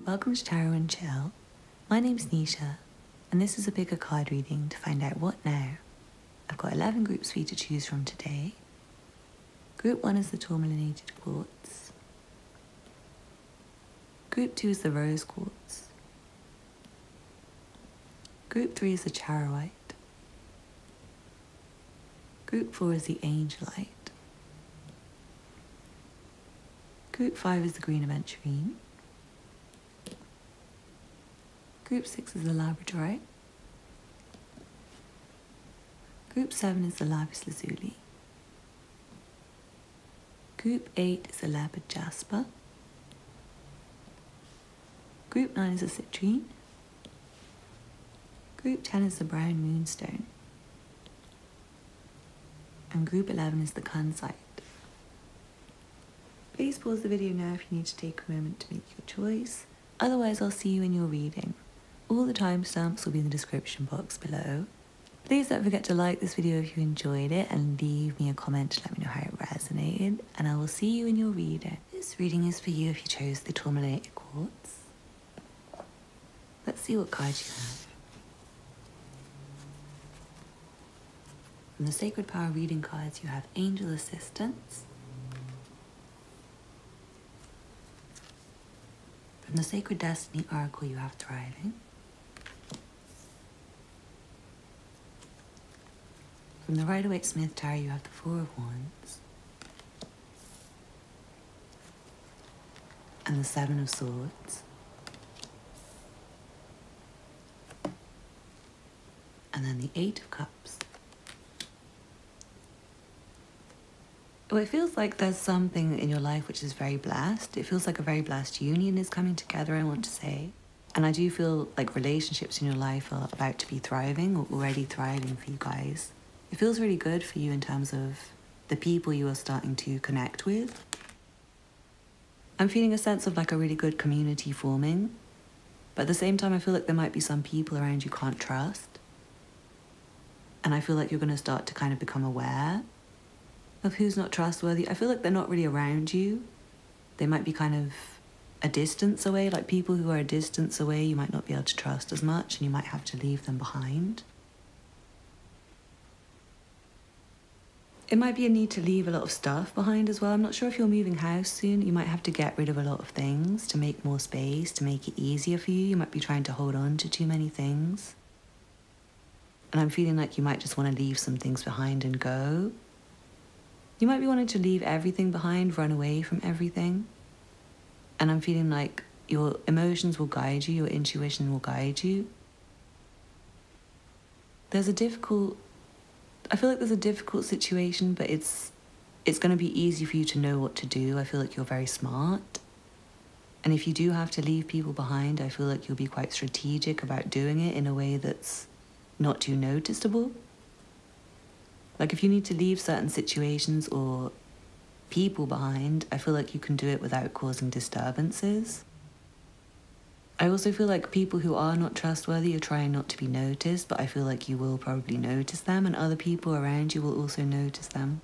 Welcome to Tarot and Chill. My name's Nisha, and this is a bigger card reading to find out what now. I've got 11 groups for you to choose from today. Group 1 is the Tourmalinated Quartz. Group 2 is the Rose Quartz. Group 3 is the Charoite. Group 4 is the Angelite. Group 5 is the Green Aventurine. Group 6 is the Labradorite. Group 7 is the Lapis Lazuli. Group 8 is the Leopard Jasper. Group 9 is the Citrine. Group 10 is the brown Moonstone. And group 11 is the Kunzite. Please pause the video now if you need to take a moment to make your choice. Otherwise, I'll see you in your reading. All the timestamps will be in the description box below. Please don't forget to like this video if you enjoyed it and leave me a comment to let me know how it resonated, and I will see you in your reading. This reading is for you if you chose the Tourmalinated Quartz. Let's see what cards you have. From the Sacred Power reading cards you have Angel Assistance. From the Sacred Destiny Oracle you have Thriving. From the Rider-Waite-Smith Tarot you have the Four of Wands. And the Seven of Swords. And then the Eight of Cups. Oh, it feels like there's something in your life which is very blessed. It feels like a very blessed union is coming together, I want to say. And I do feel like relationships in your life are about to be thriving or already thriving for you guys. It feels really good for you in terms of the people you are starting to connect with. I'm feeling a sense of like a really good community forming. But at the same time, I feel like there might be some people around you can't trust. And I feel like you're going to start to kind of become aware of who's not trustworthy. I feel like they're not really around you. They might be kind of a distance away, like people who are a distance away you might not be able to trust as much and you might have to leave them behind. It might be a need to leave a lot of stuff behind as well. I'm not sure if you're moving house soon. You might have to get rid of a lot of things to make more space, to make it easier for you. You might be trying to hold on to too many things. And I'm feeling like you might just want to leave some things behind and go. You might be wanting to leave everything behind, run away from everything. And I'm feeling like your emotions will guide you, your intuition will guide you. I feel like there's a difficult situation, but it's going to be easy for you to know what to do. I feel like you're very smart. And if you do have to leave people behind, I feel like you'll be quite strategic about doing it in a way that's not too noticeable. Like if you need to leave certain situations or people behind, I feel like you can do it without causing disturbances. I also feel like people who are not trustworthy are trying not to be noticed, but I feel like you will probably notice them and other people around you will also notice them.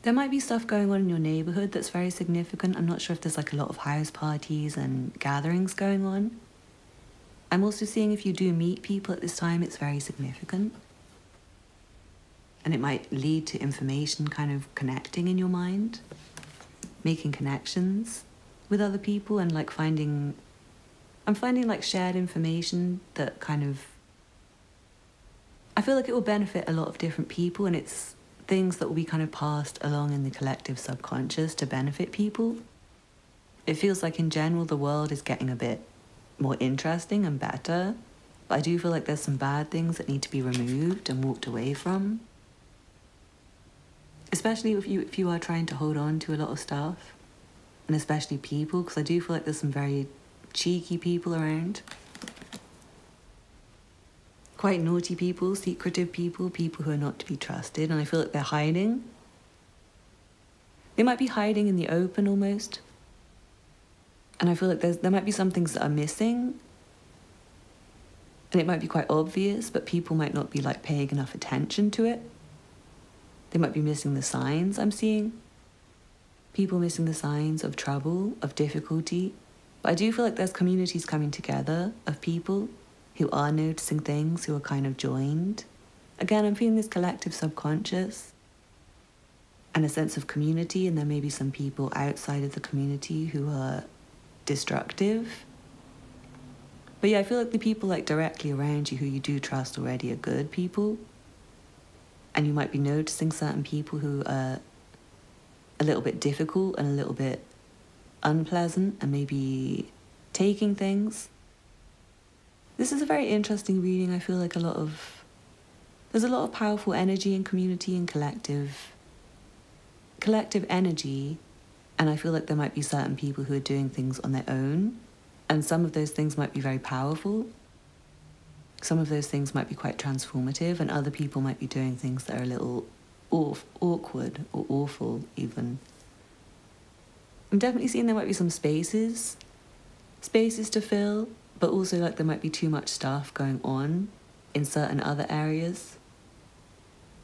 There might be stuff going on in your neighborhood that's very significant. I'm not sure if there's like a lot of house parties and gatherings going on. I'm also seeing if you do meet people at this time, it's very significant. And it might lead to information kind of connecting in your mind, making connections with other people and like I'm finding like shared information that kind of, I feel like it will benefit a lot of different people, and it's things that will be kind of passed along in the collective subconscious to benefit people. It feels like in general the world is getting a bit more interesting and better, but I do feel like there's some bad things that need to be removed and walked away from. Especially if you are trying to hold on to a lot of stuff, and especially people, because I do feel like there's some very cheeky people around. Quite naughty people, secretive people, people who are not to be trusted, and I feel like they're hiding. They might be hiding in the open almost. And I feel like there might be some things that are missing. And it might be quite obvious, but people might not be like paying enough attention to it. They might be missing the signs I'm seeing. People missing the signs of trouble, of difficulty. But I do feel like there's communities coming together of people who are noticing things, who are kind of joined. Again, I'm feeling this collective subconscious and a sense of community, and there may be some people outside of the community who are destructive. But yeah, I feel like the people like directly around you who you do trust already are good people. And you might be noticing certain people who are a little bit difficult and a little bit unpleasant and maybe taking things. This is a very interesting reading. I feel like there's a lot of powerful energy in community and collective energy. And I feel like there might be certain people who are doing things on their own. And some of those things might be very powerful. Some of those things might be quite transformative, and other people might be doing things that are a little awkward or awful even. I'm definitely seeing there might be some spaces to fill, but also like there might be too much stuff going on in certain other areas.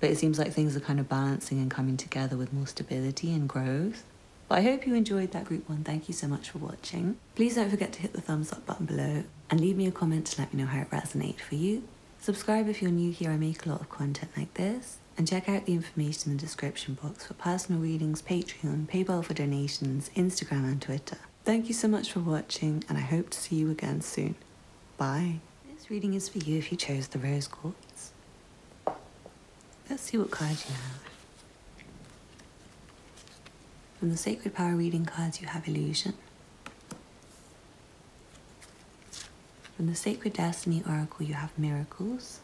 But it seems like things are kind of balancing and coming together with more stability and growth. But I hope you enjoyed that group one. Thank you so much for watching. Please don't forget to hit the thumbs up button below and leave me a comment to let me know how it resonated for you. Subscribe if you're new here. I make a lot of content like this. And check out the information in the description box for personal readings, Patreon, PayPal for donations, Instagram and Twitter. Thank you so much for watching, and I hope to see you again soon. Bye. This reading is for you if you chose the rose quartz. Let's see what cards you have. From the Sacred Power reading cards, you have Illusion. From the Sacred Destiny Oracle, you have Miracles.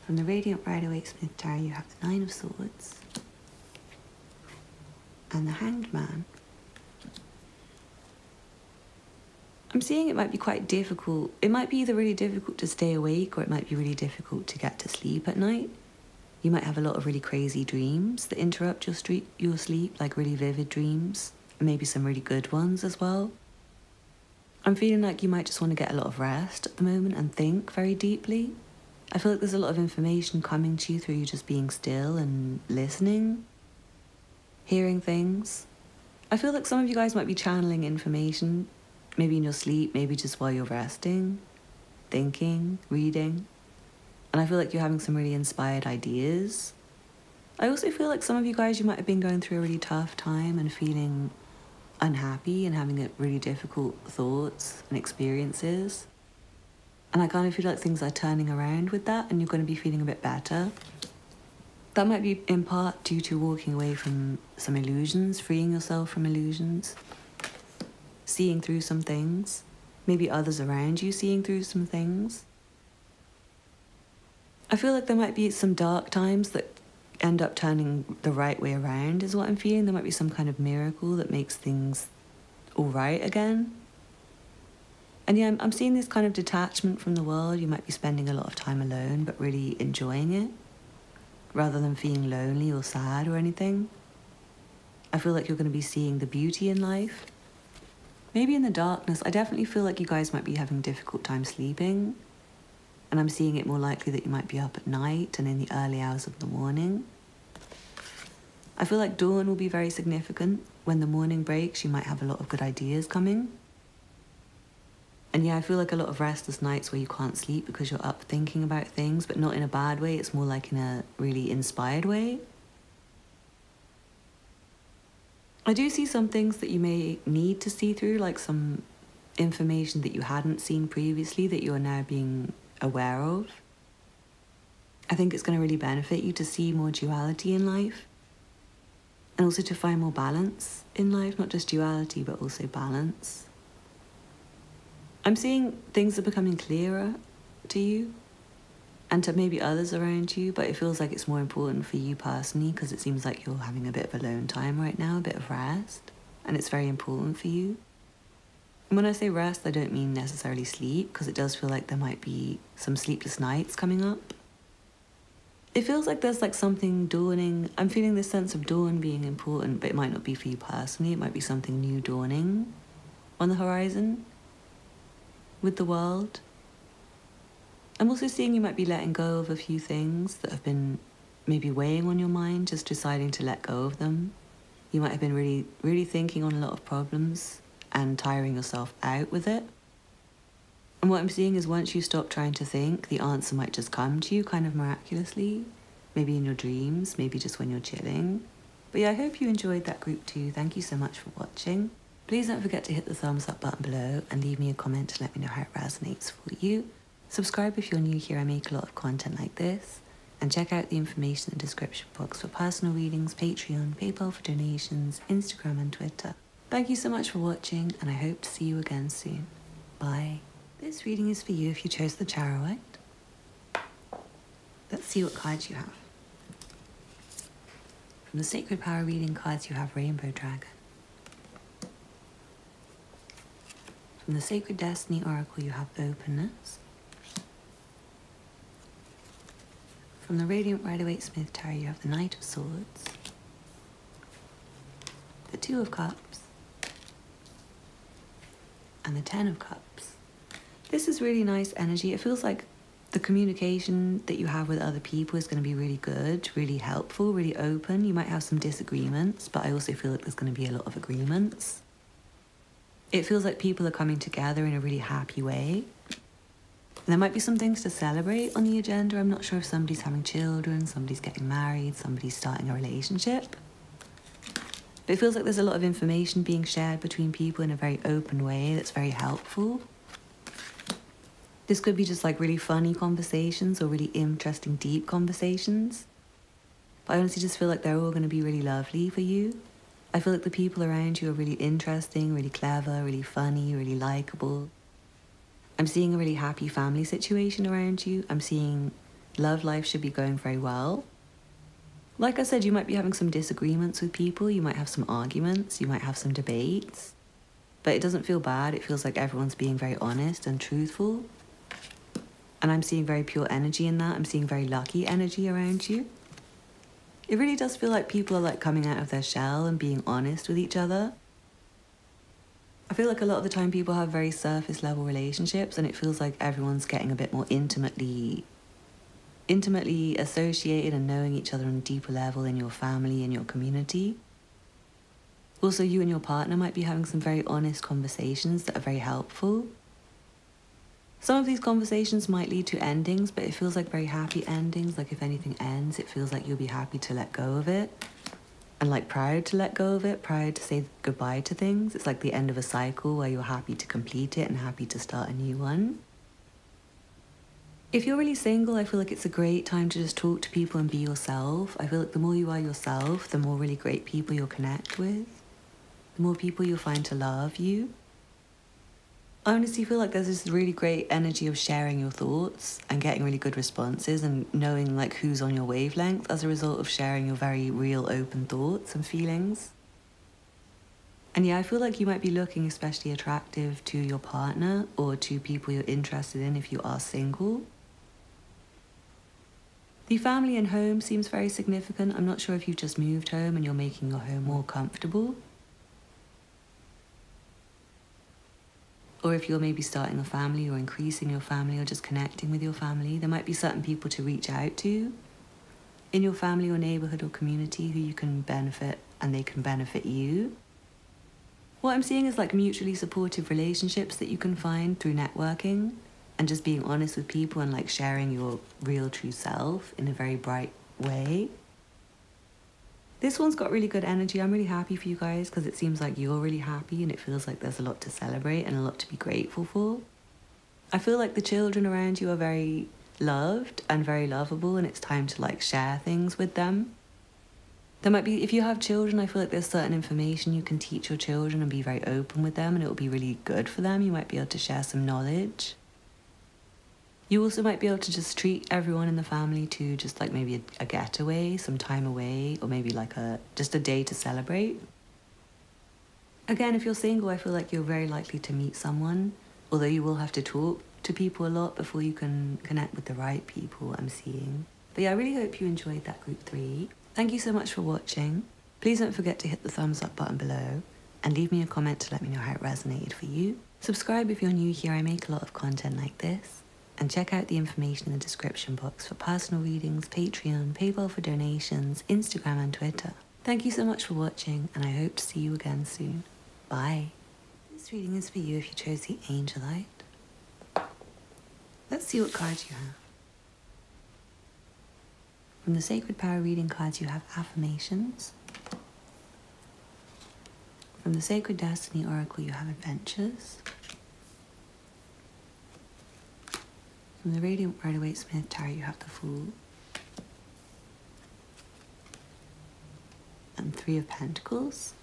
From the Radiant Rider-Waite-Smith Tarot, you have the Nine of Swords. And the Hanged Man. I'm seeing it might be quite difficult. It might be either really difficult to stay awake, or it might be really difficult to get to sleep at night. You might have a lot of really crazy dreams that interrupt your sleep, like really vivid dreams, and maybe some really good ones as well. I'm feeling like you might just want to get a lot of rest at the moment and think very deeply. I feel like there's a lot of information coming to you through you just being still and listening, hearing things. I feel like some of you guys might be channeling information, maybe in your sleep, maybe just while you're resting, thinking, reading. And I feel like you're having some really inspired ideas. I also feel like some of you guys, you might have been going through a really tough time and feeling unhappy and having really difficult thoughts and experiences. And I kind of feel like things are turning around with that, and you're going to be feeling a bit better. That might be in part due to walking away from some illusions, freeing yourself from illusions, seeing through some things, maybe others around you seeing through some things. I feel like there might be some dark times that end up turning the right way around is what I'm feeling. There might be some kind of miracle that makes things all right again. And yeah, I'm seeing this kind of detachment from the world. You might be spending a lot of time alone, but really enjoying it, rather than feeling lonely or sad or anything. I feel like you're going to be seeing the beauty in life. Maybe in the darkness. I definitely feel like you guys might be having a difficult time sleeping. And I'm seeing it more likely that you might be up at night and in the early hours of the morning. I feel like dawn will be very significant. When the morning breaks, you might have a lot of good ideas coming. And yeah, I feel like a lot of restless nights where you can't sleep because you're up thinking about things, but not in a bad way. It's more like in a really inspired way. I do see some things that you may need to see through, like some information that you hadn't seen previously that you are now being aware of. I think it's going to really benefit you to see more duality in life, and also to find more balance in life, not just duality but also balance. I'm seeing things are becoming clearer to you and to maybe others around you, but it feels like it's more important for you personally because it seems like you're having a bit of alone time right now, a bit of rest, and it's very important for you. And when I say rest, I don't mean necessarily sleep, because it does feel like there might be some sleepless nights coming up. It feels like there's like something dawning. I'm feeling this sense of dawn being important, but it might not be for you personally. It might be something new dawning on the horizon. with the world. I'm also seeing you might be letting go of a few things that have been maybe weighing on your mind, just deciding to let go of them. You might have been really thinking on a lot of problems and tiring yourself out with it. And what I'm seeing is once you stop trying to think, the answer might just come to you kind of miraculously. Maybe in your dreams, maybe just when you're chilling. But yeah, I hope you enjoyed that group too. Thank you so much for watching. Please don't forget to hit the thumbs up button below and leave me a comment to let me know how it resonates for you. Subscribe if you're new here, I make a lot of content like this. And check out the information in the description box for personal readings, Patreon, PayPal for donations, Instagram and Twitter. Thank you so much for watching and I hope to see you again soon. Bye. This reading is for you if you chose the Charoite. Let's see what cards you have. From the Sacred Power reading cards you have Rainbow Dragon. From the Sacred Destiny Oracle you have Openness. From the Radiant Rider-Waite Smith Tarot you have the Knight of Swords. The Two of Cups. And the Ten of Cups. This is really nice energy. It feels like the communication that you have with other people is going to be really good, really helpful, really open. You might have some disagreements, but I also feel like there's going to be a lot of agreements. It feels like people are coming together in a really happy way. And there might be some things to celebrate on the agenda. I'm not sure if somebody's having children, somebody's getting married, somebody's starting a relationship. But it feels like there's a lot of information being shared between people in a very open way that's very helpful. This could be just like really funny conversations or really interesting, deep conversations. But I honestly just feel like they're all going to be really lovely for you. I feel like the people around you are really interesting, really clever, really funny, really likable. I'm seeing a really happy family situation around you. I'm seeing love life should be going very well. Like I said, you might be having some disagreements with people. You might have some arguments. You might have some debates. But it doesn't feel bad. It feels like everyone's being very honest and truthful. And I'm seeing very pure energy in that. I'm seeing very lucky energy around you. It really does feel like people are like coming out of their shell and being honest with each other. I feel like a lot of the time people have very surface level relationships and it feels like everyone's getting a bit more intimately associated and knowing each other on a deeper level in your family, in your community. Also, you and your partner might be having some very honest conversations that are very helpful. Some of these conversations might lead to endings, but it feels like very happy endings. Like if anything ends, it feels like you'll be happy to let go of it. And like proud to let go of it, proud to say goodbye to things. It's like the end of a cycle where you're happy to complete it and happy to start a new one. If you're really single, I feel like it's a great time to just talk to people and be yourself. I feel like the more you are yourself, the more really great people you'll connect with. The more people you'll find to love you. I honestly feel like there's this really great energy of sharing your thoughts and getting really good responses and knowing like who's on your wavelength as a result of sharing your very real open thoughts and feelings. And yeah, I feel like you might be looking especially attractive to your partner or to people you're interested in if you are single. The family and home seems very significant. I'm not sure if you've just moved home and you're making your home more comfortable. Or if you're maybe starting a family or increasing your family or just connecting with your family, there might be certain people to reach out to in your family or neighborhood or community who you can benefit and they can benefit you. What I'm seeing is like mutually supportive relationships that you can find through networking and just being honest with people and like sharing your real true self in a very bright way. This one's got really good energy. I'm really happy for you guys because it seems like you're really happy and it feels like there's a lot to celebrate and a lot to be grateful for. I feel like the children around you are very loved and very lovable and it's time to like share things with them. There might be, if you have children, I feel like there's certain information you can teach your children and be very open with them and it will be really good for them. You might be able to share some knowledge. You also might be able to just treat everyone in the family to just like maybe a getaway, some time away, or maybe like just a day to celebrate. Again, if you're single, I feel like you're very likely to meet someone, although you will have to talk to people a lot before you can connect with the right people I'm seeing. But yeah, I really hope you enjoyed that group 3. Thank you so much for watching. Please don't forget to hit the thumbs up button below and leave me a comment to let me know how it resonated for you. Subscribe if you're new here, I make a lot of content like this. And check out the information in the description box for personal readings, Patreon, PayPal for donations, Instagram and Twitter. Thank you so much for watching, and I hope to see you again soon. Bye. This reading is for you if you chose the Angelite. Let's see what cards you have. From the Sacred Power reading cards, you have affirmations. From the Sacred Destiny Oracle, you have adventures. From the Radiant Rider-Waite-Smith Tarot, you have the Fool. And Three of Pentacles.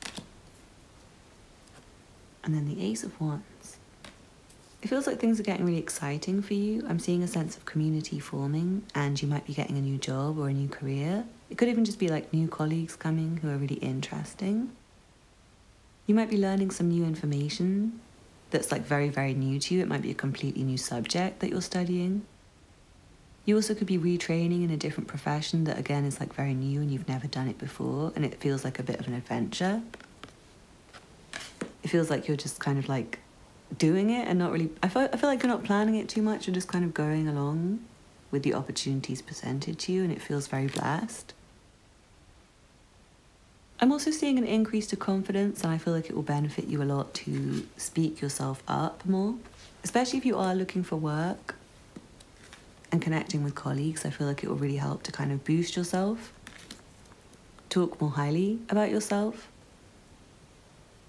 And then the Ace of Wands. It feels like things are getting really exciting for you. I'm seeing a sense of community forming, and you might be getting a new job or a new career. It could even just be like new colleagues coming who are really interesting. You might be learning some new information that's like very, very new to you. It might be a completely new subject that you're studying. You also could be retraining in a different profession that again is like very new and you've never done it before, and it feels like a bit of an adventure. It feels like you're just kind of like doing it and not really, I feel like you're not planning it too much, you're just kind of going along with the opportunities presented to you, and it feels very blessed. I'm also seeing an increase to confidence, and I feel like it will benefit you a lot to speak yourself up more, especially if you are looking for work and connecting with colleagues. I feel like it will really help to kind of boost yourself, talk more highly about yourself.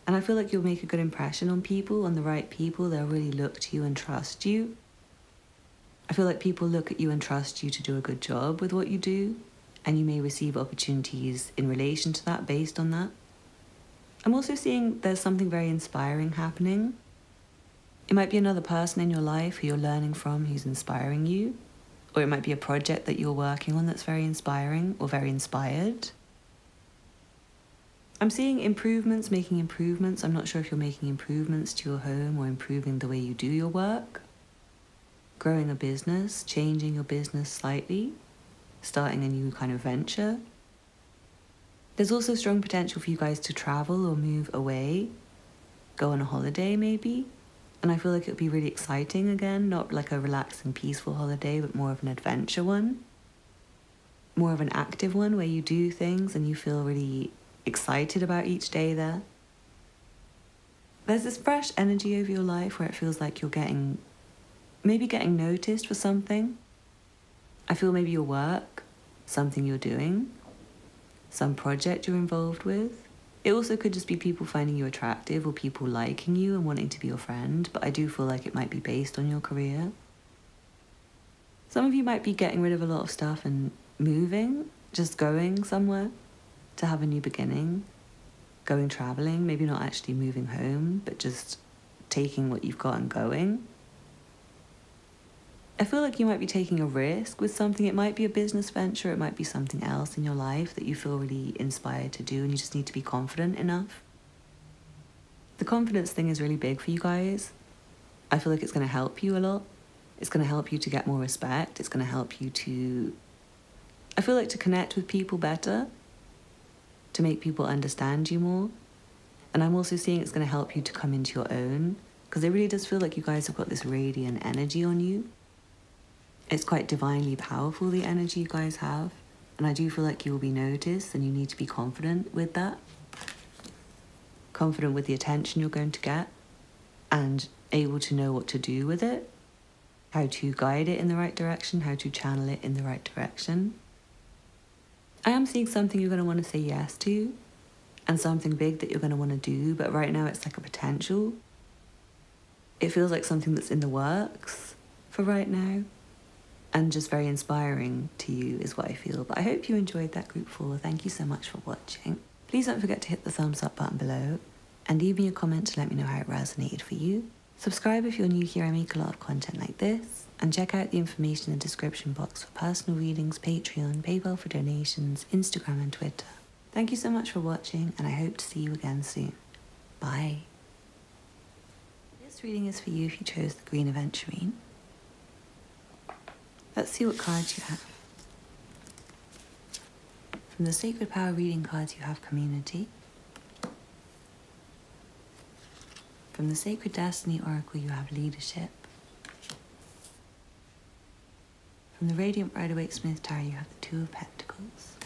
And I feel like you'll make a good impression on people, on the right people. They'll really look to you and trust you. I feel like people look at you and trust you to do a good job with what you do, and you may receive opportunities in relation to that based on that. I'm also seeing there's something very inspiring happening. It might be another person in your life who you're learning from who's inspiring you, or it might be a project that you're working on that's very inspiring or very inspired. I'm seeing improvements, making improvements. I'm not sure if you're making improvements to your home or improving the way you do your work. Growing a business, changing your business slightly, starting a new kind of venture. There's also strong potential for you guys to travel or move away, go on a holiday maybe. And I feel like it would be really exciting again, not like a relaxing, peaceful holiday, but more of an adventure one. More of an active one where you do things and you feel really excited about each day there. There's this fresh energy over your life where it feels like you're maybe getting noticed for something. I feel maybe your work, something you're doing, some project you're involved with. It also could just be people finding you attractive or people liking you and wanting to be your friend, but I do feel like it might be based on your career. Some of you might be getting rid of a lot of stuff and moving, just going somewhere to have a new beginning, going traveling, maybe not actually moving home, but just taking what you've got and going. I feel like you might be taking a risk with something. It might be a business venture, it might be something else in your life that you feel really inspired to do, and you just need to be confident enough. The confidence thing is really big for you guys. I feel like it's going to help you a lot. It's going to help you to get more respect. It's going to help you to, I feel like, to connect with people better, to make people understand you more. And I'm also seeing it's going to help you to come into your own, because it really does feel like you guys have got this radiant energy on you. It's quite divinely powerful, the energy you guys have. And I do feel like you will be noticed, and you need to be confident with that. Confident with the attention you're going to get, and able to know what to do with it, how to guide it in the right direction, how to channel it in the right direction. I am seeing something you're going to want to say yes to, and something big that you're going to want to do, but right now it's like a potential. It feels like something that's in the works for right now, and just very inspiring to you is what I feel. But I hope you enjoyed that group 4. Thank you so much for watching. Please don't forget to hit the thumbs up button below, and leave me a comment to let me know how it resonated for you. Subscribe if you're new here, I make a lot of content like this. And check out the information in the description box for personal readings, Patreon, PayPal for donations, Instagram and Twitter. Thank you so much for watching, and I hope to see you again soon. Bye. This reading is for you if you chose the green Aventurine. Let's see what cards you have. From the Sacred Power reading cards, you have Community. From the Sacred Destiny Oracle, you have leadership. From the Radiant Rider-Waite Smith Tarot, you have the Two of Pentacles,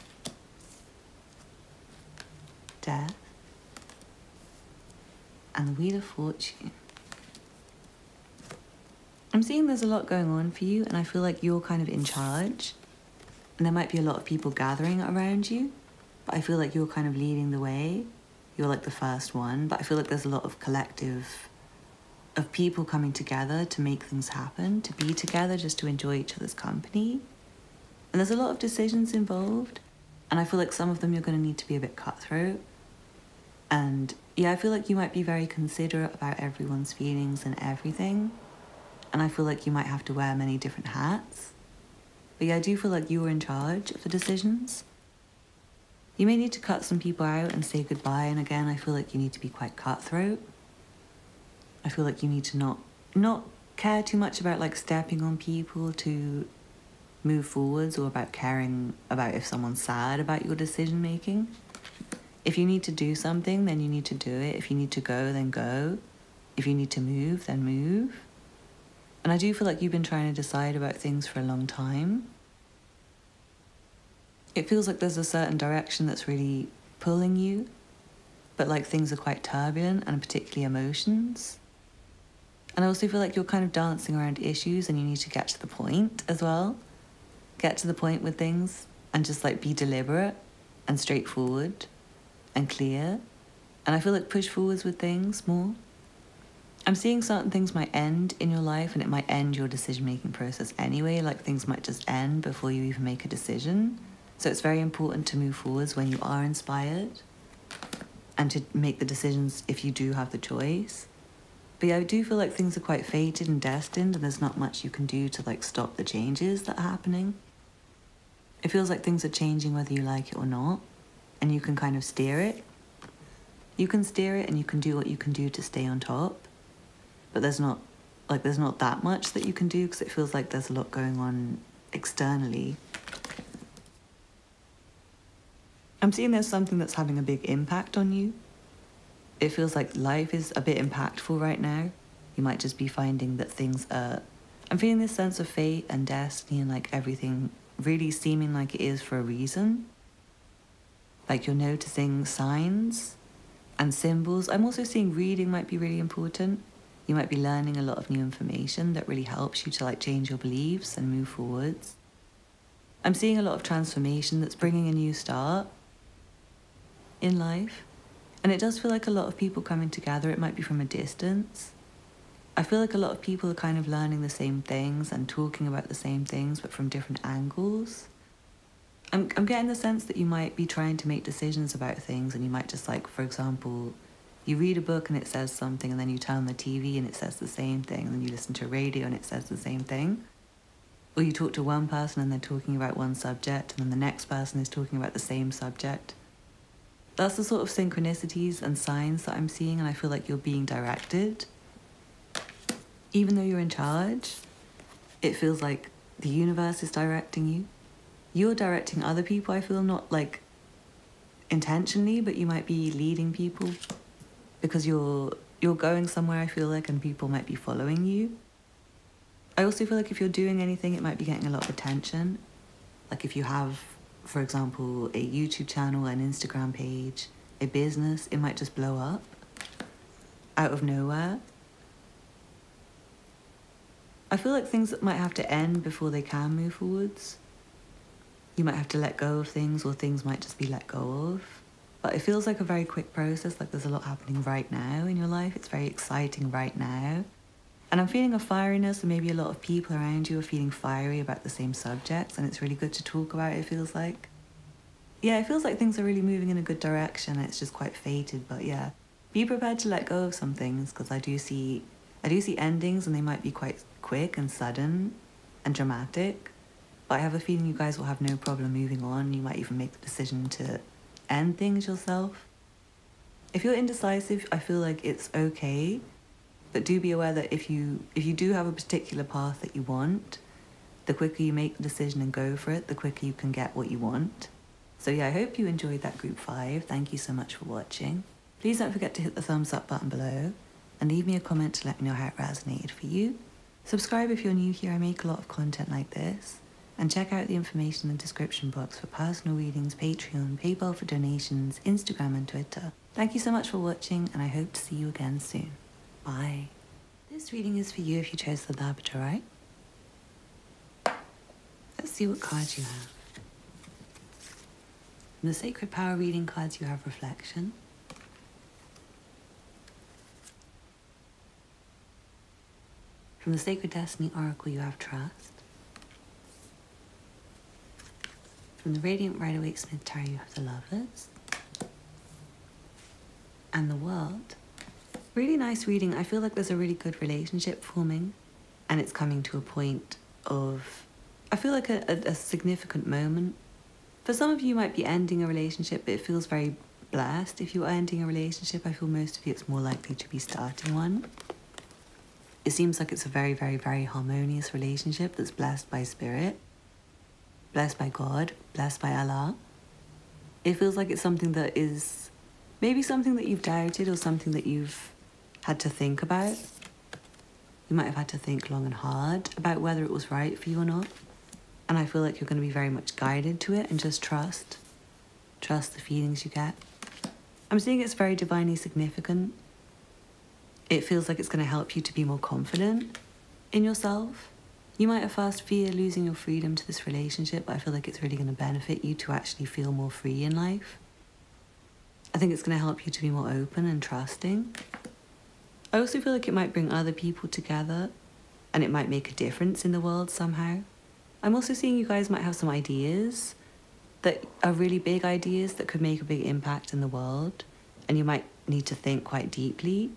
Death, and the Wheel of Fortune. I'm seeing there's a lot going on for you, and I feel like you're kind of in charge. And there might be a lot of people gathering around you, but I feel like you're kind of leading the way. You're like the first one, but I feel like there's a lot of collective of people coming together to make things happen, to be together just to enjoy each other's company. And there's a lot of decisions involved, and I feel like some of them you're going to need to be a bit cutthroat. And yeah, I feel like you might be very considerate about everyone's feelings and everything. And I feel like you might have to wear many different hats. But yeah, I do feel like you're in charge of the decisions. You may need to cut some people out and say goodbye, and again, I feel like you need to be quite cutthroat. I feel like you need to not care too much about like stepping on people to move forwards, or about caring about if someone's sad about your decision making. If you need to do something, then you need to do it. If you need to go, then go. If you need to move, then move. And I do feel like you've been trying to decide about things for a long time. It feels like there's a certain direction that's really pulling you, but like things are quite turbulent, and particularly emotions. And I also feel like you're kind of dancing around issues, and you need to get to the point as well. Get to the point with things and just like be deliberate and straightforward and clear. And I feel like push forwards with things more. I'm seeing certain things might end in your life, and it might end your decision-making process anyway. Like things might just end before you even make a decision. So it's very important to move forwards when you are inspired, and to make the decisions if you do have the choice. But yeah, I do feel like things are quite fated and destined, and there's not much you can do to like stop the changes that are happening. It feels like things are changing whether you like it or not, and you can kind of steer it. You can steer it, and you can do what you can do to stay on top. But there's not that much that you can do, because it feels like there's a lot going on externally. I'm seeing there's something that's having a big impact on you. It feels like life is a bit impactful right now. You might just be finding that things are... I'm feeling this sense of fate and destiny, and like everything really seeming like it is for a reason. Like you're noticing signs and symbols. I'm also seeing reading might be really important. You might be learning a lot of new information that really helps you to like change your beliefs and move forwards. I'm seeing a lot of transformation that's bringing a new start in life. And it does feel like a lot of people coming together. It might be from a distance. I feel like a lot of people are kind of learning the same things and talking about the same things, but from different angles. I'm getting the sense that you might be trying to make decisions about things, and you might just like, for example, you read a book and it says something, and then you turn on the TV and it says the same thing, and then you listen to a radio and it says the same thing. Or you talk to one person and they're talking about one subject, and then the next person is talking about the same subject. That's the sort of synchronicities and signs that I'm seeing, and I feel like you're being directed. Even though you're in charge, it feels like the universe is directing you. You're directing other people, I feel, not like intentionally, but you might be leading people. Because you're going somewhere, I feel like, and people might be following you. I also feel like if you're doing anything, it might be getting a lot of attention. Like if you have, for example, a YouTube channel, an Instagram page, a business, it might just blow up out of nowhere. I feel like things might have to end before they can move forwards. You might have to let go of things, or things might just be let go of. But it feels like a very quick process, like there's a lot happening right now in your life. It's very exciting right now. And I'm feeling a fieriness, and maybe a lot of people around you are feeling fiery about the same subjects, and it's really good to talk about, it feels like. Yeah, it feels like things are really moving in a good direction. It's just quite fated, but yeah. Be prepared to let go of some things, because I do see endings, and they might be quite quick and sudden and dramatic. But I have a feeling you guys will have no problem moving on. You might even make the decision to end things yourself. If you're indecisive, I feel like it's okay, but do be aware that if you do have a particular path that you want, the quicker you make the decision and go for it, the quicker you can get what you want. So yeah, I hope you enjoyed that group 5. Thank you so much for watching. Please don't forget to hit the thumbs up button below. and leave me a comment to let me know how it resonated for you. Subscribe if you're new here, I make a lot of content like this. And check out the information in the description box for personal readings, Patreon, PayPal for donations, Instagram and Twitter. Thank you so much for watching, and I hope to see you again soon. Bye. This reading is for you if you chose the Labradorite. Let's see what cards you have. From the Sacred Power reading cards, you have Reflection. From the Sacred Destiny Oracle, you have Trust. From the Radiant Rider-Waite-Smith Tarot, you have the Lovers. And the World. Really nice reading. I feel like there's a really good relationship forming, and it's coming to a point of, I feel like a significant moment. For some of you, you might be ending a relationship, but it feels very blessed. If you're ending a relationship, I feel most of you, it's more likely to be starting one. It seems like it's a very, very, very harmonious relationship that's blessed by Spirit, blessed by God, blessed by Allah. It feels like it's something that is maybe something that you've doubted or something that you've had to think about. You might have had to think long and hard about whether it was right for you or not. And I feel like you're going to be very much guided to it, and just trust the feelings you get. I'm seeing it's very divinely significant. It feels like it's going to help you to be more confident in yourself. You might at first fear losing your freedom to this relationship, but I feel like it's really going to benefit you to actually feel more free in life. I think it's going to help you to be more open and trusting. I also feel like it might bring other people together, and it might make a difference in the world somehow. I'm also seeing you guys might have some ideas that are really big ideas that could make a big impact in the world, and you might need to think quite deeply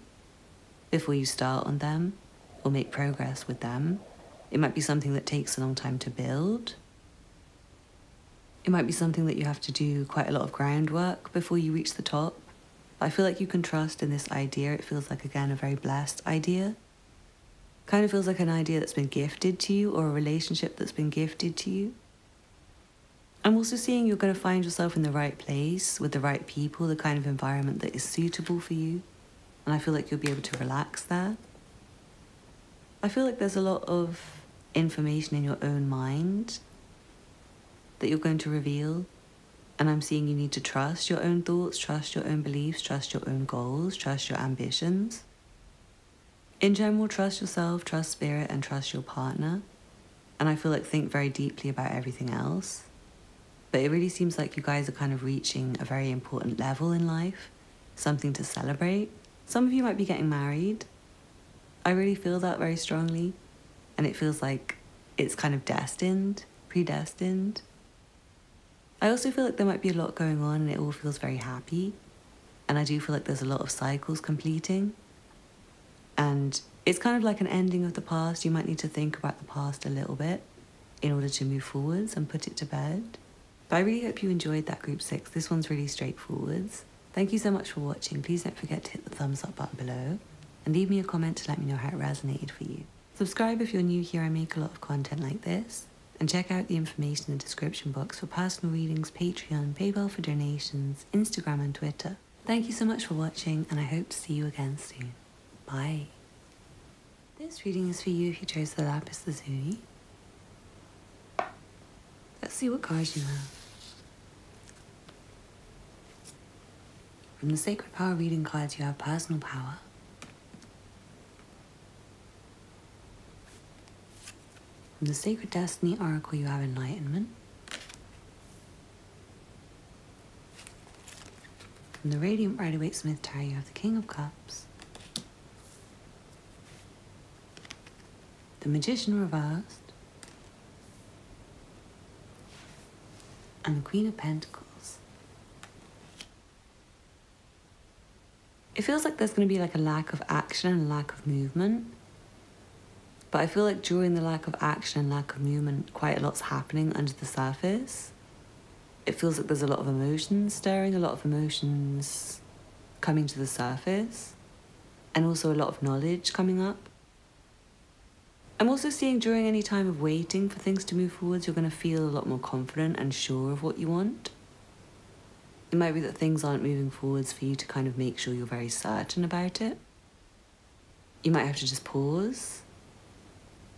before you start on them or make progress with them. It might be something that takes a long time to build. It might be something that you have to do quite a lot of groundwork before you reach the top. But I feel like you can trust in this idea. It feels like, again, a very blessed idea. Kind of feels like an idea that's been gifted to you, or a relationship that's been gifted to you. I'm also seeing you're going to find yourself in the right place with the right people, the kind of environment that is suitable for you. And I feel like you'll be able to relax there. I feel like there's a lot of information in your own mind that you're going to reveal. And I'm seeing you need to trust your own thoughts, trust your own beliefs, trust your own goals, trust your ambitions. In general, trust yourself, trust Spirit, and trust your partner. And I feel like think very deeply about everything else. But it really seems like you guys are kind of reaching a very important level in life, something to celebrate. Some of you might be getting married. I really feel that very strongly. And it feels like it's kind of destined, predestined. I also feel like there might be a lot going on, and it all feels very happy. And I do feel like there's a lot of cycles completing. And it's kind of like an ending of the past. You might need to think about the past a little bit in order to move forwards and put it to bed. But I really hope you enjoyed that group 6. This one's really straightforward. Thank you so much for watching. Please don't forget to hit the thumbs up button below and leave me a comment to let me know how it resonated for you. Subscribe if you're new here. I make a lot of content like this. And check out the information in the description box for personal readings, Patreon, PayPal for donations, Instagram and Twitter. Thank you so much for watching, and I hope to see you again soon. Bye. This reading is for you if you chose the Lapis Lazuli. Let's see what cards you have. From the Sacred Power reading cards, you have Personal Power. From the Sacred Destiny Oracle, you have Enlightenment. From the Radiant Rider-Waite-Smith Tarot, you have the King of Cups. The Magician reversed. And the Queen of Pentacles. It feels like there's going to be like a lack of action and a lack of movement. But I feel like during the lack of action and lack of movement, quite a lot's happening under the surface. It feels like there's a lot of emotions stirring, a lot of emotions coming to the surface, and also a lot of knowledge coming up. I'm also seeing during any time of waiting for things to move forwards, you're going to feel a lot more confident and sure of what you want. It might be that things aren't moving forwards for you to kind of make sure you're very certain about it. you might have to just pause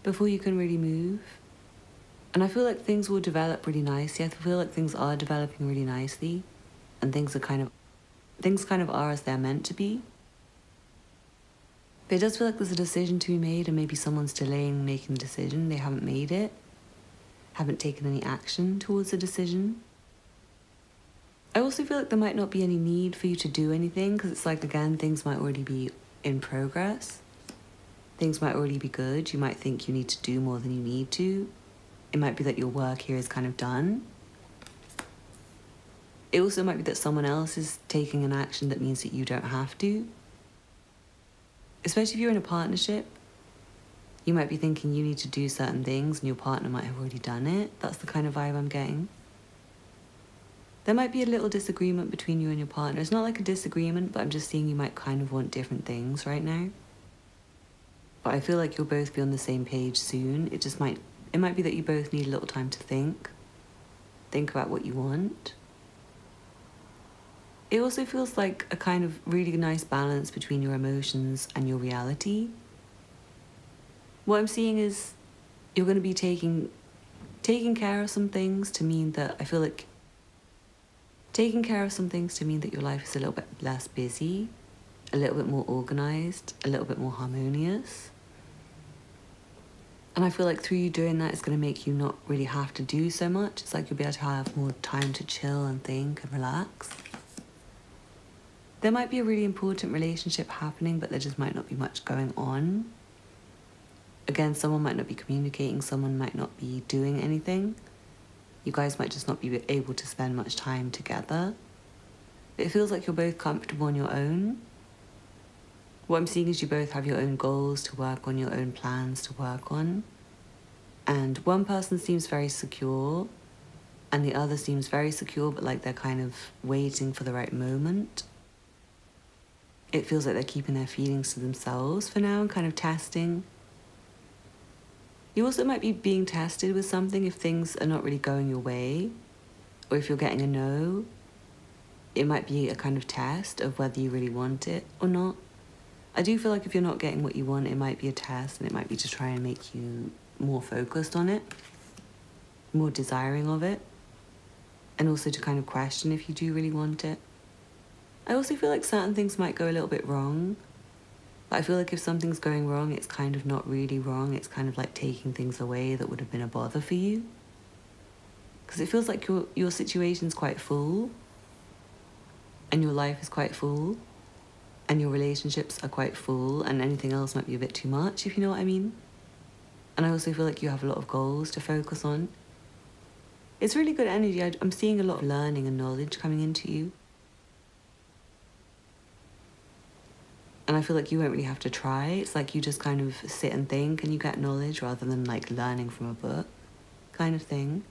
before you can really move. And I feel like things will develop really nicely. I feel like things are developing really nicely, and things kind of are as they're meant to be. But it does feel like there's a decision to be made, and maybe someone's delaying making the decision. They haven't made it, haven't taken any action towards the decision. I also feel like there might not be any need for you to do anything, because it's like, again, things might already be in progress. Things might already be good. You might think you need to do more than you need to. It might be that your work here is kind of done. It also might be that someone else is taking an action that means that you don't have to. Especially if you're in a partnership, you might be thinking you need to do certain things and your partner might have already done it. That's the kind of vibe I'm getting. There might be a little disagreement between you and your partner. It's not like a disagreement, but I'm just seeing you might kind of want different things right now. But I feel like you'll both be on the same page soon. It might be that you both need a little time to think about what you want. It also feels like a kind of really nice balance between your emotions and your reality. What I'm seeing is you're going to be taking care of some things to mean that I feel like taking care of some things to mean that your life is a little bit less busy, a little bit more organized, a little bit more harmonious. And I feel like through you doing that, it's going to make you not really have to do so much. It's like you'll be able to have more time to chill and think and relax. There might be a really important relationship happening, but there just might not be much going on. Again, someone might not be communicating, someone might not be doing anything. You guys might just not be able to spend much time together. But it feels like you're both comfortable on your own. What I'm seeing is you both have your own goals to work on, your own plans to work on. And one person seems very secure, and the other seems very secure, but like they're kind of waiting for the right moment. It feels like they're keeping their feelings to themselves for now and kind of testing. You also might be being tested with something if things are not really going your way, or if you're getting a no. It might be a kind of test of whether you really want it or not. I do feel like if you're not getting what you want, it might be a test, and it might be to try and make you more focused on it, more desiring of it, and also to kind of question if you do really want it. I also feel like certain things might go a little bit wrong, but I feel like if something's going wrong, it's kind of not really wrong. It's kind of like taking things away that would have been a bother for you. Because it feels like your situation's quite full, and your life is quite full, and your relationships are quite full, and anything else might be a bit too much, if you know what I mean. And I also feel like you have a lot of goals to focus on. It's really good energy. I'm seeing a lot of learning and knowledge coming into you. And I feel like you won't really have to try. It's like you just kind of sit and think and you get knowledge rather than like learning from a book kind of thing.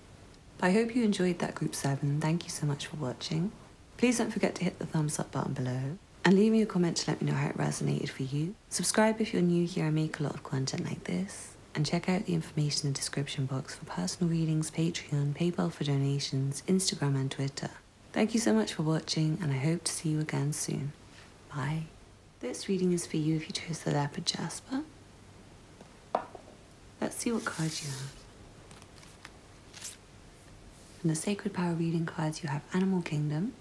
But I hope you enjoyed that group 7. Thank you so much for watching. Please don't forget to hit the thumbs up button below and leave me a comment to let me know how it resonated for you. Subscribe if you're new here. I make a lot of content like this. And check out the information in the description box for personal readings, Patreon, PayPal for donations, Instagram and Twitter. Thank you so much for watching, and I hope to see you again soon. Bye. This reading is for you if you chose the Leopard, Jasper. Let's see what cards you have. From the Sacred Power reading cards, you have Animal Kingdom.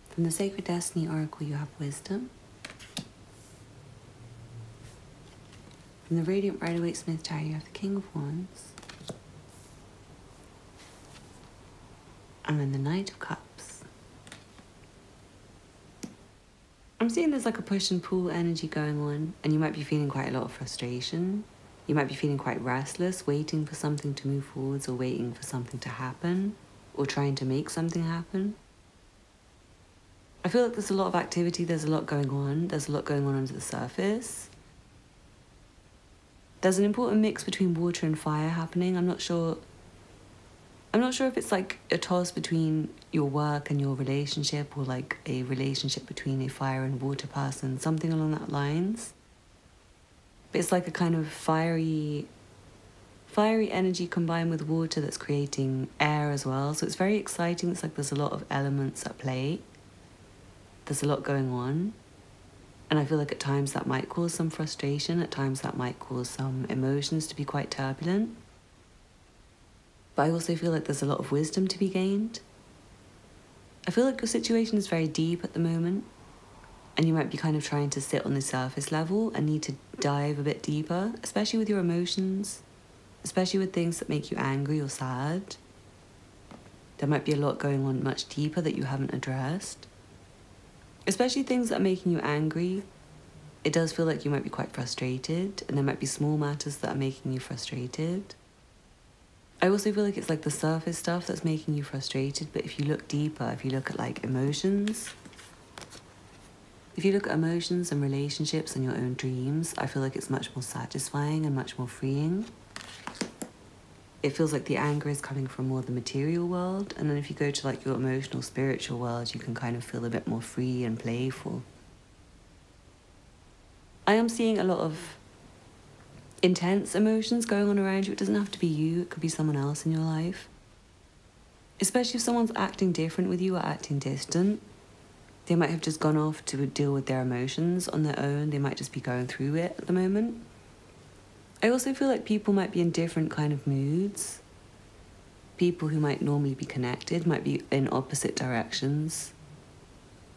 From the Sacred Destiny Oracle, you have Wisdom. From the Radiant Rider-Waite-Smith Tarot, you have the King of Wands. And then the Knight of Cups. I'm seeing there's like a push and pull energy going on, and you might be feeling quite a lot of frustration. You might be feeling quite restless, waiting for something to move forwards, or waiting for something to happen, or trying to make something happen. I feel like there's a lot of activity, there's a lot going on. There's a lot going on under the surface. There's an important mix between water and fire happening. I'm not sure if it's like a toss between your work and your relationship, or like a relationship between a fire and water person, something along that lines. But it's like a kind of fiery energy combined with water that's creating air as well. So it's very exciting. It's like there's a lot of elements at play there's a lot going on. And I feel like at times that might cause some frustration, at times that might cause some emotions to be quite turbulent. But I also feel like there's a lot of wisdom to be gained. I feel like your situation is very deep at the moment, and you might be kind of trying to sit on the surface level and need to dive a bit deeper, especially with your emotions, especially with things that make you angry or sad. There might be a lot going on much deeper that you haven't addressed. Especially things that are making you angry, it does feel like you might be quite frustrated, and there might be small matters that are making you frustrated. I also feel like it's like the surface stuff that's making you frustrated, but if you look deeper, if you look at like emotions, if you look at emotions and relationships and your own dreams, I feel like it's much more satisfying and much more freeing. It feels like the anger is coming from more the material world, and then if you go to like your emotional, spiritual world, you can kind of feel a bit more free and playful. I am seeing a lot of intense emotions going on around you. It doesn't have to be you, it could be someone else in your life. Especially if someone's acting different with you or acting distant. They might have just gone off to deal with their emotions on their own. They might just be going through it at the moment. I also feel like people might be in different kind of moods. People who might normally be connected might be in opposite directions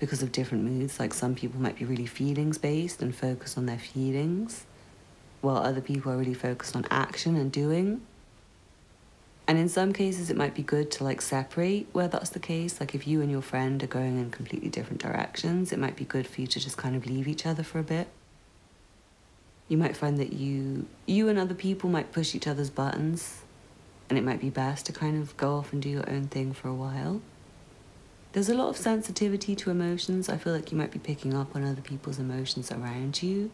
because of different moods. Like some people might be really feelings based and focused on their feelings, while other people are really focused on action and doing. And in some cases it might be good to like separate where that's the case. Like if you and your friend are going in completely different directions, it might be good for you to just kind of leave each other for a bit. You might find that you and other people might push each other's buttons, and it might be best to kind of go off and do your own thing for a while. There's a lot of sensitivity to emotions. I feel like you might be picking up on other people's emotions around you.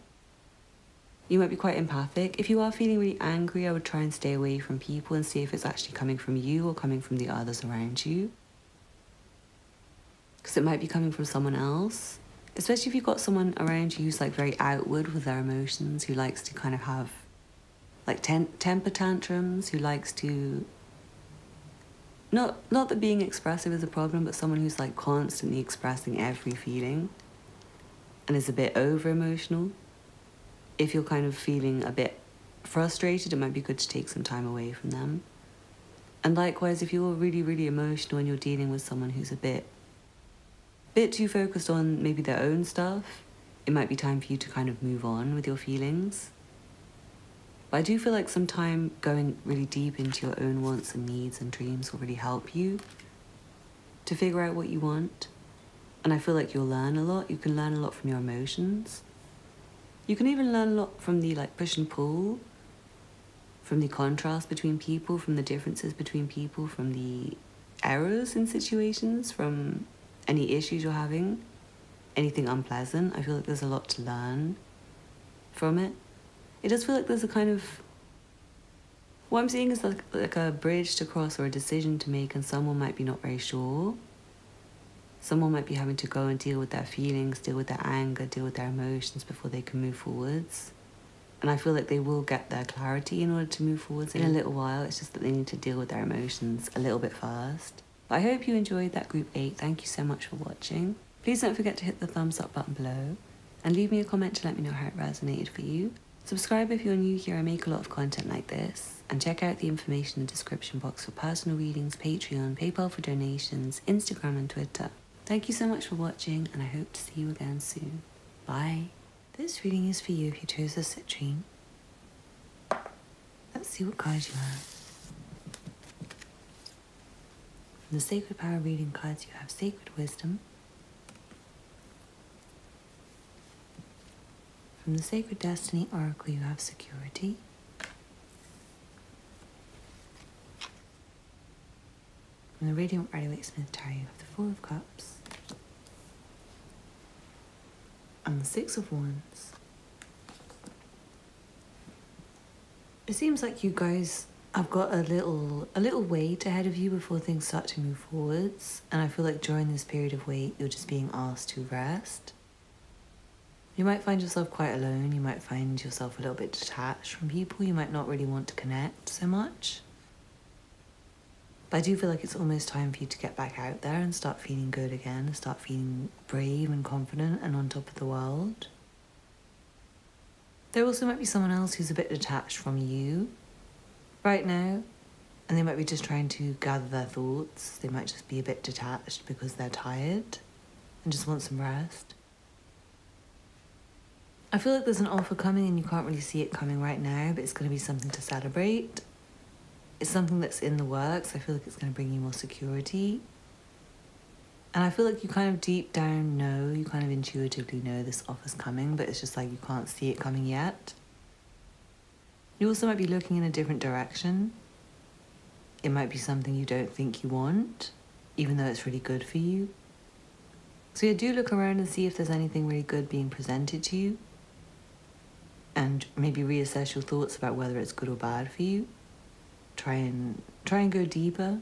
You might be quite empathic. If you are feeling really angry, I would try and stay away from people and see if it's actually coming from you or coming from the others around you. Because it might be coming from someone else. Especially if you've got someone around you who's like very outward with their emotions, who likes to kind of have like temper tantrums, who likes to... Not that being expressive is a problem, but someone who's like constantly expressing every feeling and is a bit over-emotional. If you're kind of feeling a bit frustrated, it might be good to take some time away from them. And likewise, if you're really, really emotional and you're dealing with someone who's a bit too focused on maybe their own stuff, it might be time for you to kind of move on with your feelings. But I do feel like some time going really deep into your own wants and needs and dreams will really help you to figure out what you want. And I feel like you'll learn a lot. You can learn a lot from your emotions. You can even learn a lot from the like push and pull, from the contrast between people, from the differences between people, from the errors in situations, from any issues you're having, anything unpleasant. I feel like there's a lot to learn from it. It does feel like there's a kind of... What I'm seeing is like a bridge to cross or a decision to make, and someone might be not very sure. Someone might be having to go and deal with their feelings, deal with their anger, deal with their emotions before they can move forwards. And I feel like they will get their clarity in order to move forwards in a little while. It's just that they need to deal with their emotions a little bit first. But I hope you enjoyed that group 8. Thank you so much for watching. Please don't forget to hit the thumbs up button below and leave me a comment to let me know how it resonated for you. Subscribe if you're new here. I make a lot of content like this. And check out the information in the description box for personal readings, Patreon, PayPal for donations, Instagram and Twitter. Thank you so much for watching, and I hope to see you again soon. Bye. This reading is for you if you chose a Citrine. Let's see what cards you have. From the Sacred Power reading cards, you have Sacred Wisdom. From the Sacred Destiny Oracle, you have Security. From the Radiant Rider-Waite Smith Tarot, you have the Four of Cups. And the Six of Wands. It seems like you guys have got a little wait ahead of you before things start to move forwards, and I feel like during this period of wait you're just being asked to rest. You might find yourself quite alone, you might find yourself a little bit detached from people, you might not really want to connect so much. But I do feel like it's almost time for you to get back out there and start feeling good again, and start feeling brave and confident and on top of the world. There also might be someone else who's a bit detached from you right now, and they might be just trying to gather their thoughts. They might just be a bit detached because they're tired and just want some rest. I feel like there's an offer coming and you can't really see it coming right now, but it's going to be something to celebrate. It's something that's in the works. I feel like it's going to bring you more security. And I feel like you kind of deep down know, you kind of intuitively know this offer's coming, but it's just like you can't see it coming yet. You also might be looking in a different direction. It might be something you don't think you want, even though it's really good for you. So yeah, do look around and see if there's anything really good being presented to you. And maybe reassess your thoughts about whether it's good or bad for you. Try and go deeper.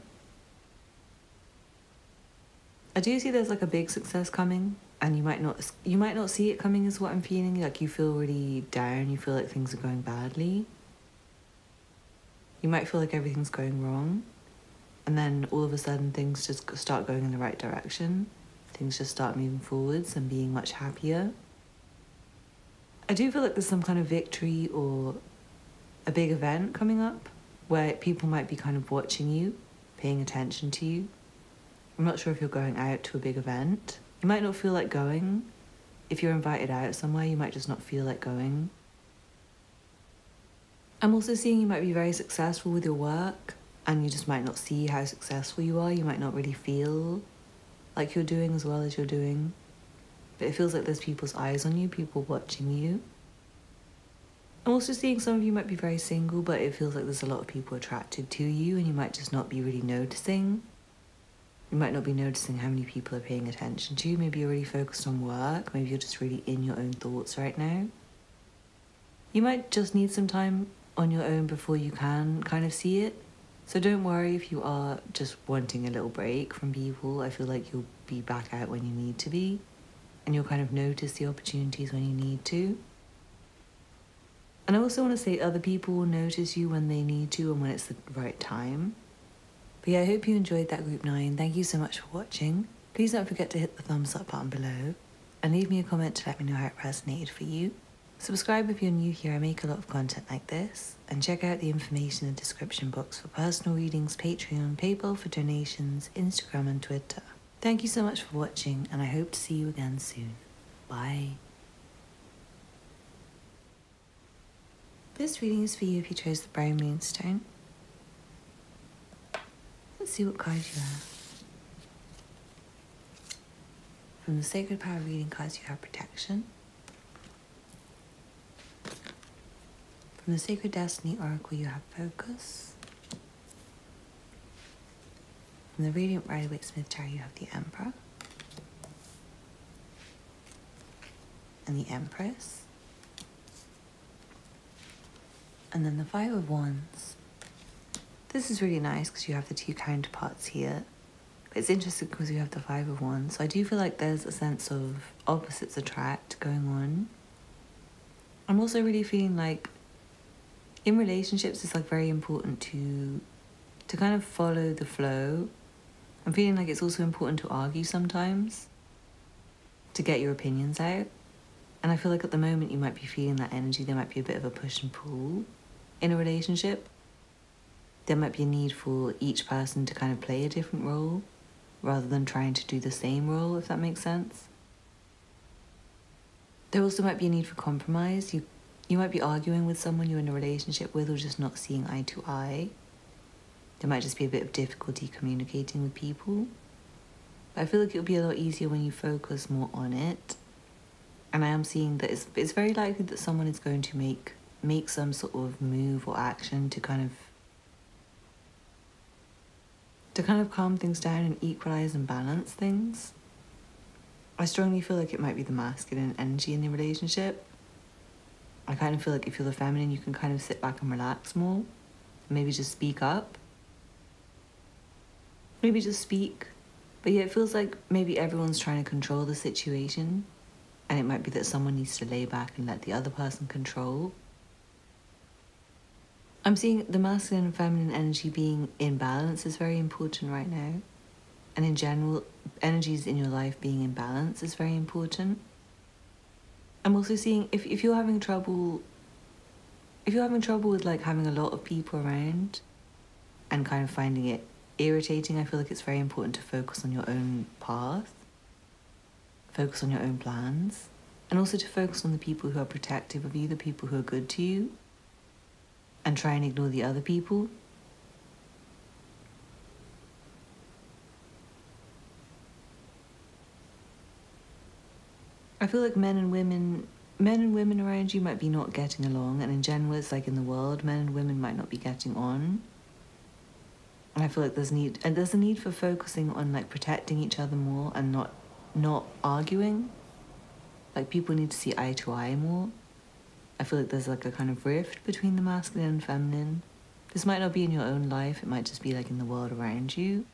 I do see there's like a big success coming, and you might not see it coming, is what I'm feeling. Like you feel really down, you feel like things are going badly. You might feel like everything's going wrong, and then all of a sudden things just start going in the right direction. Things just start moving forwards and being much happier. I do feel like there's some kind of victory or a big event coming up where people might be kind of watching you, paying attention to you. I'm not sure if you're going out to a big event. You might not feel like going. If you're invited out somewhere, you might just not feel like going. I'm also seeing you might be very successful with your work, and you just might not see how successful you are. You might not really feel like you're doing as well as you're doing. But it feels like there's people's eyes on you, people watching you. I'm also seeing some of you might be very single, but it feels like there's a lot of people attracted to you, and you might just not be really noticing. You might not be noticing how many people are paying attention to you. Maybe you're really focused on work. Maybe you're just really in your own thoughts right now. You might just need some time on your own before you can kind of see it. So don't worry if you are just wanting a little break from people. I feel like you'll be back out when you need to be, and you'll kind of notice the opportunities when you need to. And I also want to say other people will notice you when they need to and when it's the right time. But yeah, I hope you enjoyed that group 9. Thank you so much for watching. Please don't forget to hit the thumbs up button below and leave me a comment to let me know how it resonated for you. Subscribe if you're new here. I make a lot of content like this. And check out the information in the description box for personal readings, Patreon, PayPal for donations, Instagram and Twitter. Thank you so much for watching, and I hope to see you again soon. Bye. This reading is for you if you chose the brown Moonstone. Let's see what cards you have. From the Sacred Power reading cards, you have Protection. From the Sacred Destiny Oracle, you have Focus. From the Radiant Rider-Waite Smith Tarot, you have the Emperor. And the Empress. And then the Five of Wands. This is really nice because you have the two counterparts here. But it's interesting because you have the Five of Wands. So I do feel like there's a sense of opposites attract going on. I'm also really feeling like in relationships it's like very important to kind of follow the flow. I'm feeling like it's also important to argue sometimes, to get your opinions out. And I feel like at the moment you might be feeling that energy. There might be a bit of a push and pull in a relationship. There might be a need for each person to kind of play a different role rather than trying to do the same role, if that makes sense. There also might be a need for compromise. You might be arguing with someone you're in a relationship with or just not seeing eye to eye. There might just be a bit of difficulty communicating with people. But I feel like it'll be a lot easier when you focus more on it. And I am seeing that it's very likely that someone is going to make some sort of move or action to kind of calm things down and equalize and balance things. I strongly feel like it might be the masculine energy in the relationship. I kind of feel like if you're the feminine, you can kind of sit back and relax more. Maybe just speak up. Maybe just speak. But yeah, it feels like maybe everyone's trying to control the situation. And it might be that someone needs to lay back and let the other person control. I'm seeing the masculine and feminine energy being in balance is very important right now. And in general, energies in your life being in balance is very important. I'm also seeing if you're having trouble with like having a lot of people around and kind of finding it irritating, I feel like it's very important to focus on your own path, focus on your own plans, and also to focus on the people who are protective of you, the people who are good to you, and try and ignore the other people. I feel like men and women around you might be not getting along, and in general, it's like in the world, men and women might not be getting on. And I feel like there's a need for focusing on like protecting each other more and not arguing. Like people need to see eye to eye more. I feel like there's like a kind of rift between the masculine and feminine. This might not be in your own life, it might just be like in the world around you.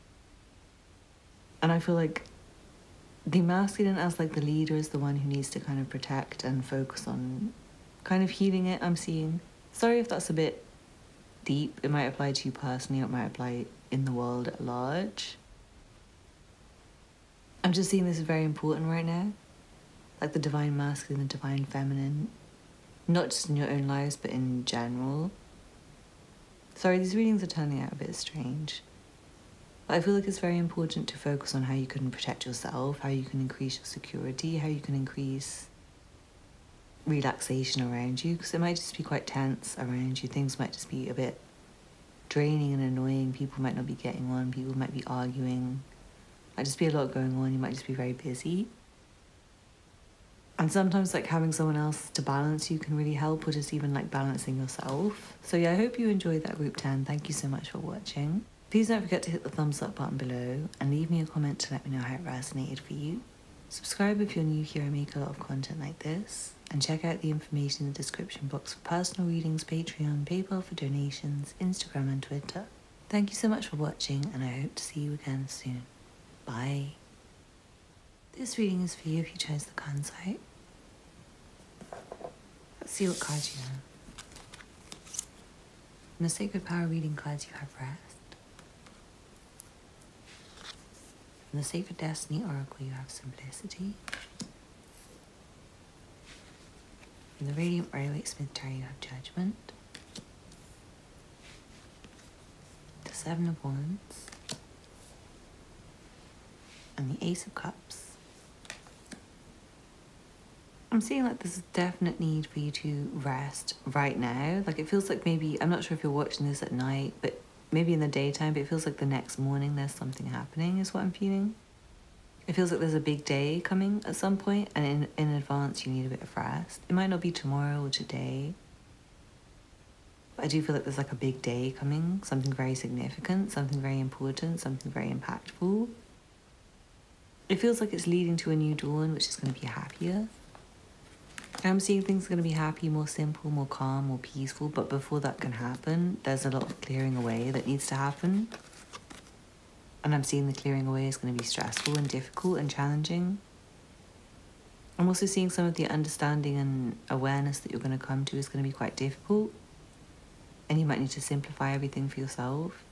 And I feel like the masculine as like the leader is the one who needs to kind of protect and focus on kind of healing it, I'm seeing. Sorry if that's a bit deep. It might apply to you personally, or it might apply in the world at large. I'm just seeing this is very important right now. Like the divine masculine and divine feminine. Not just in your own lives, but in general. Sorry, these readings are turning out a bit strange. But I feel like it's very important to focus on how you can protect yourself, how you can increase your security, how you can increase relaxation around you, because it might just be quite tense around you. Things might just be a bit draining and annoying. People might not be getting on, people might be arguing. Might just be a lot going on, you might just be very busy. And sometimes like having someone else to balance you can really help, or just even like balancing yourself. So yeah, I hope you enjoyed that group 10. Thank you so much for watching. Please don't forget to hit the thumbs up button below and leave me a comment to let me know how it resonated for you. Subscribe if you're new here. I make a lot of content like this. And check out the information in the description box for personal readings, Patreon, PayPal for donations, Instagram and Twitter. Thank you so much for watching, and I hope to see you again soon. Bye. This reading is for you if you chose the Kunzite. Let's see what cards you have. In the Sacred Power reading cards you have Rest. In the Sacred Destiny Oracle you have Simplicity. In the Radiant Rider-Waite Smith Tarot you have Judgment. The Seven of Wands. And the Ace of Cups. I'm seeing like there's a definite need for you to rest right now. Like it feels like maybe, I'm not sure if you're watching this at night, but maybe in the daytime, but it feels like the next morning there's something happening is what I'm feeling. It feels like there's a big day coming at some point, and in advance you need a bit of rest. It might not be tomorrow or today, but I do feel like there's like a big day coming, something very significant, something very important, something very impactful. It feels like it's leading to a new dawn, which is going to be happier. I'm seeing things are going to be happy, more simple, more calm, more peaceful, but before that can happen, there's a lot of clearing away that needs to happen. And I'm seeing the clearing away is going to be stressful and difficult and challenging. I'm also seeing some of the understanding and awareness that you're going to come to is going to be quite difficult. And you might need to simplify everything for yourself.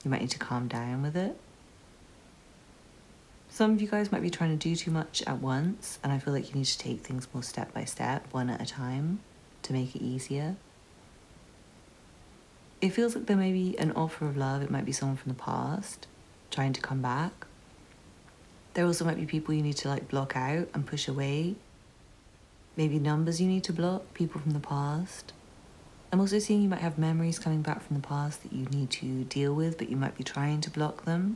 You might need to calm down with it. Some of you guys might be trying to do too much at once, and I feel like you need to take things more step by step, one at a time, to make it easier. It feels like there may be an offer of love. It might be someone from the past trying to come back. There also might be people you need to like block out and push away. Maybe numbers you need to block, people from the past. I'm also seeing you might have memories coming back from the past that you need to deal with, but you might be trying to block them.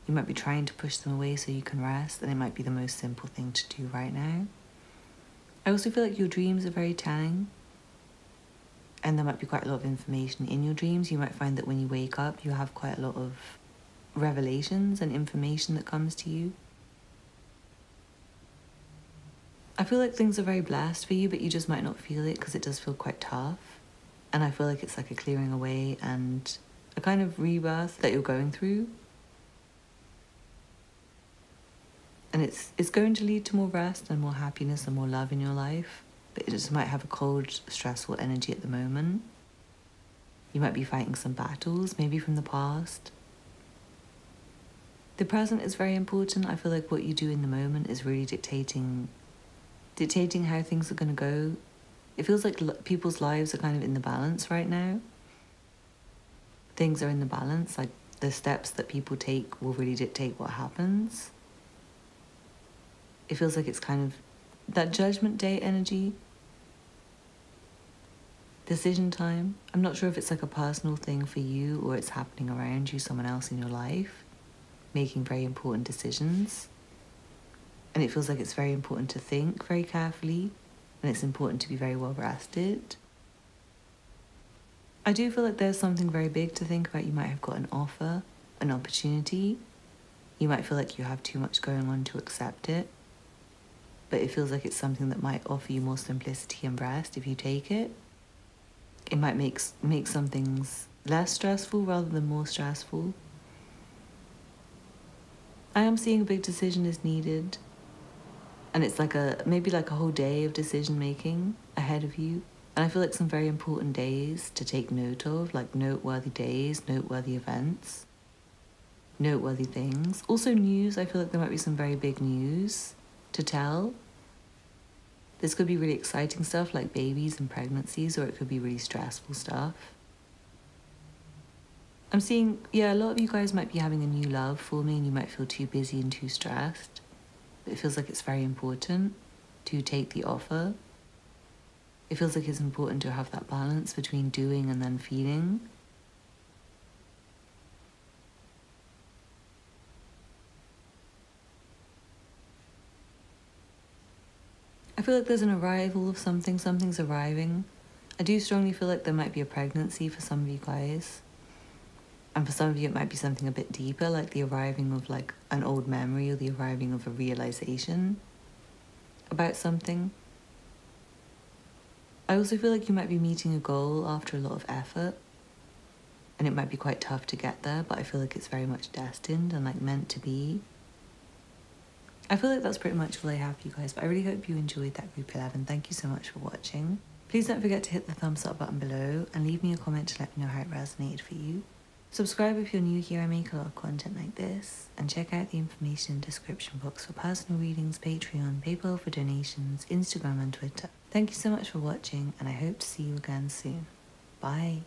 You might be trying to push them away so you can rest, and it might be the most simple thing to do right now. I also feel like your dreams are very telling, and there might be quite a lot of information in your dreams. You might find that when you wake up, you have quite a lot of revelations and information that comes to you. I feel like things are very blessed for you, but you just might not feel it because it does feel quite tough. And I feel like it's like a clearing away and a kind of rebirth that you're going through. And it's going to lead to more rest and more happiness and more love in your life, but it just might have a cold, stressful energy at the moment. You might be fighting some battles, maybe from the past. The present is very important. I feel like what you do in the moment is really dictating how things are going to go. It feels like people's lives are kind of in the balance right now. Things are in the balance, like the steps that people take will really dictate what happens. It feels like it's kind of that judgment day energy. Decision time. I'm not sure if it's like a personal thing for you or it's happening around you, someone else in your life, making very important decisions. And it feels like it's very important to think very carefully, and it's important to be very well rested. I do feel like there's something very big to think about. You might have got an offer, an opportunity. You might feel like you have too much going on to accept it. But it feels like it's something that might offer you more simplicity and rest if you take it. It might make some things less stressful rather than more stressful. I am seeing a big decision is needed. And it's like maybe like a whole day of decision making ahead of you. And I feel like some very important days to take note of, like noteworthy days, noteworthy events, noteworthy things. Also news, I feel like there might be some very big news to tell. This could be really exciting stuff like babies and pregnancies, or it could be really stressful stuff. I'm seeing, a lot of you guys might be having a new love forming and you might feel too busy and too stressed. But it feels like it's very important to take the offer. It feels like it's important to have that balance between doing and then feeling. I feel like there's an arrival of something, something's arriving. I do strongly feel like there might be a pregnancy for some of you guys. And for some of you it might be something a bit deeper, like the arriving of like an old memory or the arriving of a realization about something. I also feel like you might be meeting a goal after a lot of effort. And it might be quite tough to get there, but I feel like it's very much destined and like meant to be. I feel like that's pretty much all I have for you guys, but I really hope you enjoyed that group 11. Thank you so much for watching. Please don't forget to hit the thumbs up button below and leave me a comment to let me know how it resonated for you. Subscribe if you're new here. I make a lot of content like this. And check out the information in the description box for personal readings, Patreon, PayPal for donations, Instagram and Twitter. Thank you so much for watching and I hope to see you again soon. Bye.